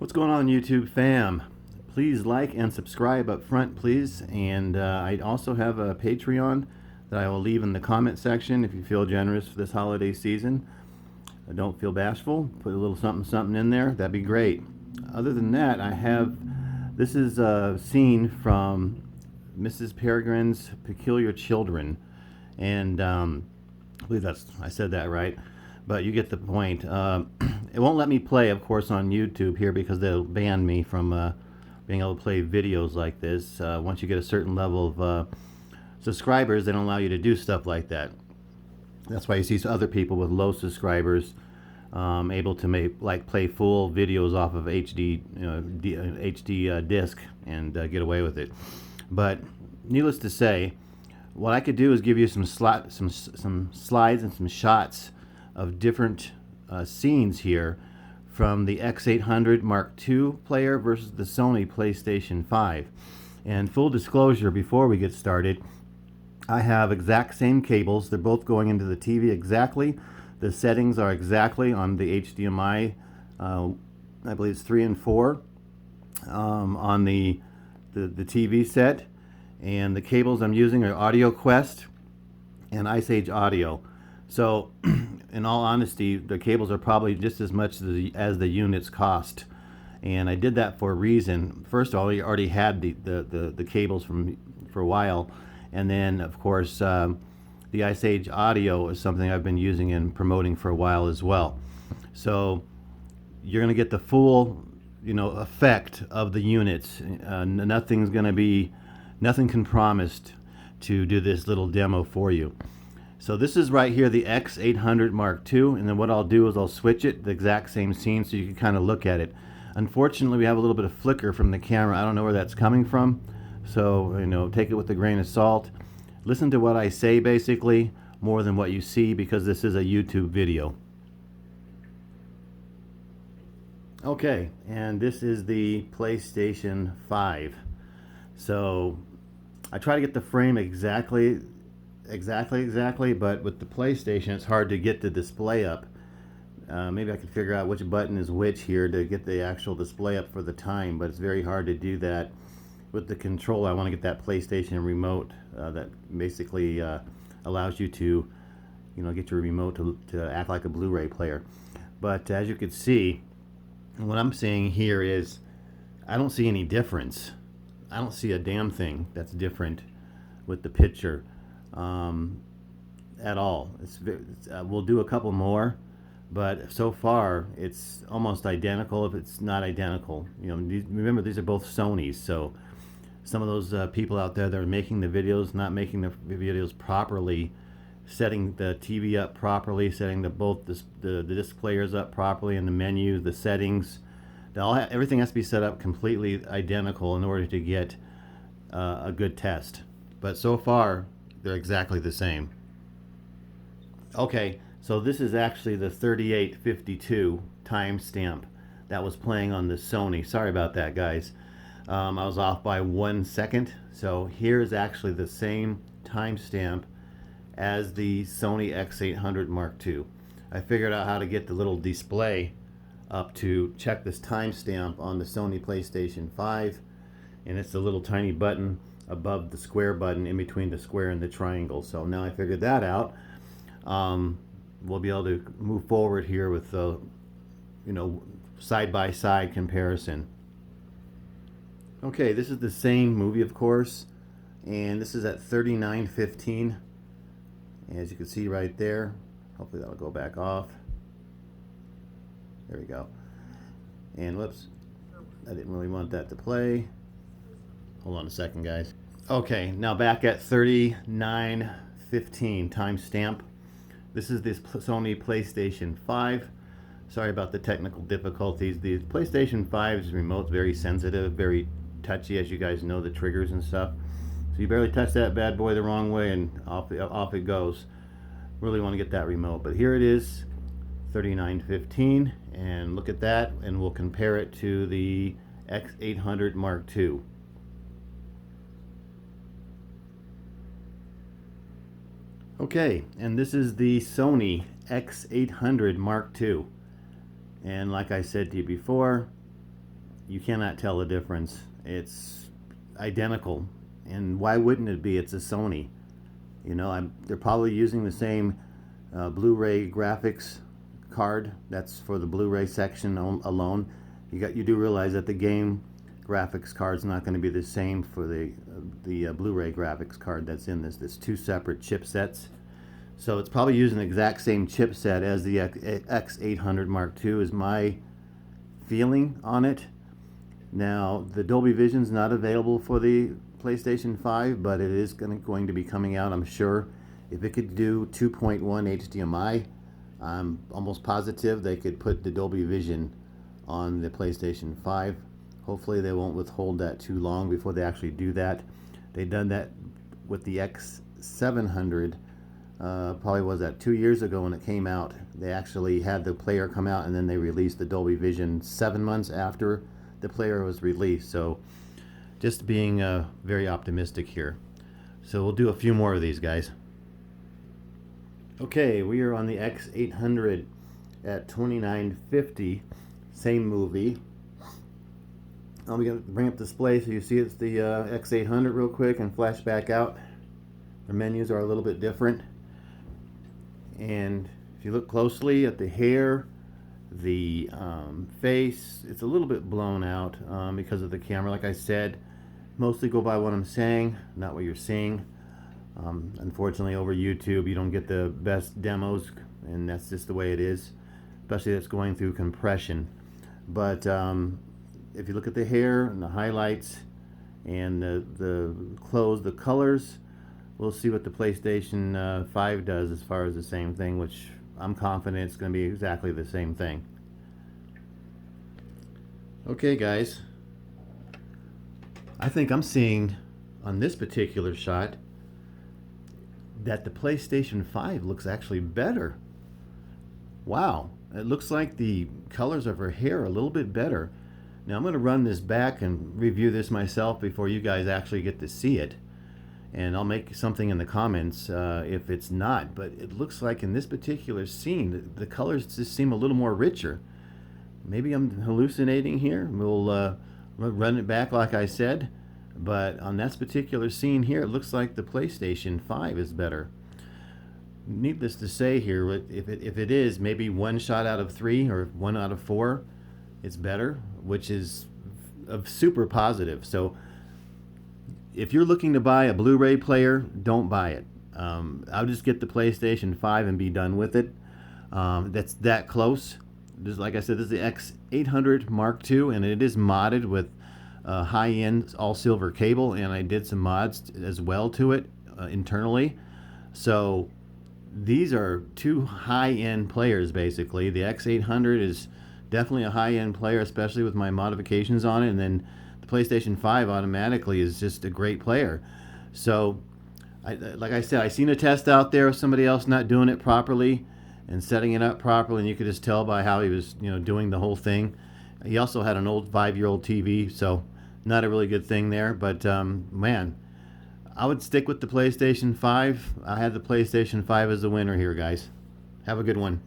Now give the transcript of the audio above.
What's going on, YouTube fam? Please like and subscribe up front, please. And I also have a Patreon that I will leave in the comment section if you feel generous for this holiday season. Don't feel bashful. Put a little something something in there. That'd be great. Other than that, this is a scene from Mrs. Peregrine's Peculiar Children. And I believe I said that right. But you get the point. It won't let me play, of course, on YouTube here because they'll ban me from being able to play videos like this. Once you get a certain level of subscribers, they don't allow you to do stuff like that. That's why you see other people with low subscribers able to play full videos off of HD HD disc and get away with it. But needless to say, what I could do is give you some slides and some shots of different scenes here from the X800 Mark II player versus the Sony PlayStation 5. And full disclosure, before we get started, I have exact same cables. They're both going into the TV exactly. The settings are exactly on the HDMI, I believe it's 3 and 4 on the TV set. And the cables I'm using are Audio Quest and Ice Age Audio. So, in all honesty, the cables are probably just as much as the units cost. And I did that for a reason. First of all, I already had the cables for a while. And then, of course, the Ice Age Audio is something I've been using and promoting for a while as well. So, you're going to get the full, effect of the units. Nothing can promise to do this little demo for you. So this is right here, the X800 Mark II, and then what I'll do is I'll switch it, the exact same scene, so you can kind of look at it. Unfortunately, we have a little bit of flicker from the camera. I don't know where that's coming from, so take it with a grain of salt. Listen to what I say, basically, more than what you see, because this is a YouTube video. Okay, and this is the PlayStation 5. So I try to get the frame exactly, but with the PlayStation it's hard to get the display up. Maybe I can figure out which button is which here to get the actual display up for the time, but it's very hard to do that with the controller. I want to get that PlayStation remote that basically allows you to get your remote to act like a Blu-ray player. But as you can see, what I'm seeing here is I don't see any difference. I don't see a damn thing that's different with the picture at all. We'll do a couple more, but so far it's almost identical, if it's not identical. Remember, these are both Sonys, so some of those people out there that are making the videos, not making the videos properly, setting the TV up properly, setting the disc players up properly, and the menu, the settings, everything has to be set up completely identical in order to get a good test. But so far they're exactly the same. Okay, so this is actually the 3852 timestamp that was playing on the Sony. Sorry about that, guys. I was off by 1 second. So here's actually the same timestamp as the Sony X800 Mark II. I figured out how to get the little display up to check this timestamp on the Sony PlayStation 5, and it's the little tiny button above the square button in between the square and the triangle. So now I figured that out. We'll be able to move forward here with the side-by-side comparison. Okay, this is the same movie, of course, and this is at 39:15. As you can see right there, hopefully that'll go back off. There we go. And whoops, I didn't really want that to play. Hold on a second, guys. Okay, now back at 39:15 timestamp. This is this Sony PlayStation 5. Sorry about the technical difficulties. The PlayStation 5's remote's very sensitive, very touchy, as you guys know, the triggers and stuff. So you barely touch that bad boy the wrong way and off it goes. Really want to get that remote. But here it is, 39:15, and look at that, and we'll compare it to the X800 Mark II. Okay, and this is the Sony X800 Mark II. And like I said to you before, you cannot tell the difference. It's identical, and why wouldn't it be? It's a Sony. You know, they're probably using the same Blu-ray graphics card. That's for the Blu-ray section alone. You do realize that the game graphics card's not going to be the same for the Blu-ray graphics card that's in this. There's two separate chipsets. So it's probably using the exact same chipset as the X800 Mark II is my feeling on it. Now, the Dolby Vision's not available for the PlayStation 5, but it is going to be coming out, I'm sure. If it could do 2.1 HDMI, I'm almost positive they could put the Dolby Vision on the PlayStation 5. Hopefully they won't withhold that too long before they actually do that. They done that with the X700, probably was that 2 years ago when it came out. They actually had the player come out, and then they released the Dolby Vision 7 months after the player was released. So just being very optimistic here. So we'll do a few more of these, guys. Okay, we are on the X800 at $29.50. Same movie. I'm going to bring up the display so you see it's the X800 real quick and flash back out. The menus are a little bit different. And if you look closely at the hair, the face, it's a little bit blown out because of the camera. Like I said, mostly go by what I'm saying, not what you're seeing. Unfortunately, over YouTube, you don't get the best demos, and that's just the way it is, especially that's going through compression. But if you look at the hair and the highlights and the clothes, the colors, we'll see what the PlayStation 5 does as far as the same thing, which I'm confident it's going to be exactly the same thing. Okay, guys, I think I'm seeing on this particular shot that the PlayStation 5 looks actually better. Wow, it looks like the colors of her hair are a little bit better. Now I'm going to run this back and review this myself before you guys actually get to see it. And I'll make something in the comments if it's not. But it looks like in this particular scene, the colors just seem a little more richer. Maybe I'm hallucinating here. We'll run it back like I said. But on this particular scene here, it looks like the PlayStation 5 is better. Needless to say here, if it is maybe 1 shot out of 3 or 1 out of 4, it's better, which is super positive. So if you're looking to buy a Blu-ray player, don't buy it. I'll just get the PlayStation 5 and be done with it. That's that close. Just like I said, this is the X800 Mark II, and it is modded with high-end all-silver cable, and I did some mods as well to it internally. So these are two high-end players, basically. The X800 is definitely a high-end player, especially with my modifications on it, and then the PlayStation 5 automatically is just a great player. So like I said, I seen a test out there of somebody else not doing it properly and setting it up properly, and you could just tell by how he was, doing the whole thing. He also had an old 5-year-old TV, so not a really good thing there. But man, I would stick with the PlayStation 5. I had the PlayStation 5 as the winner here, guys. Have a good one.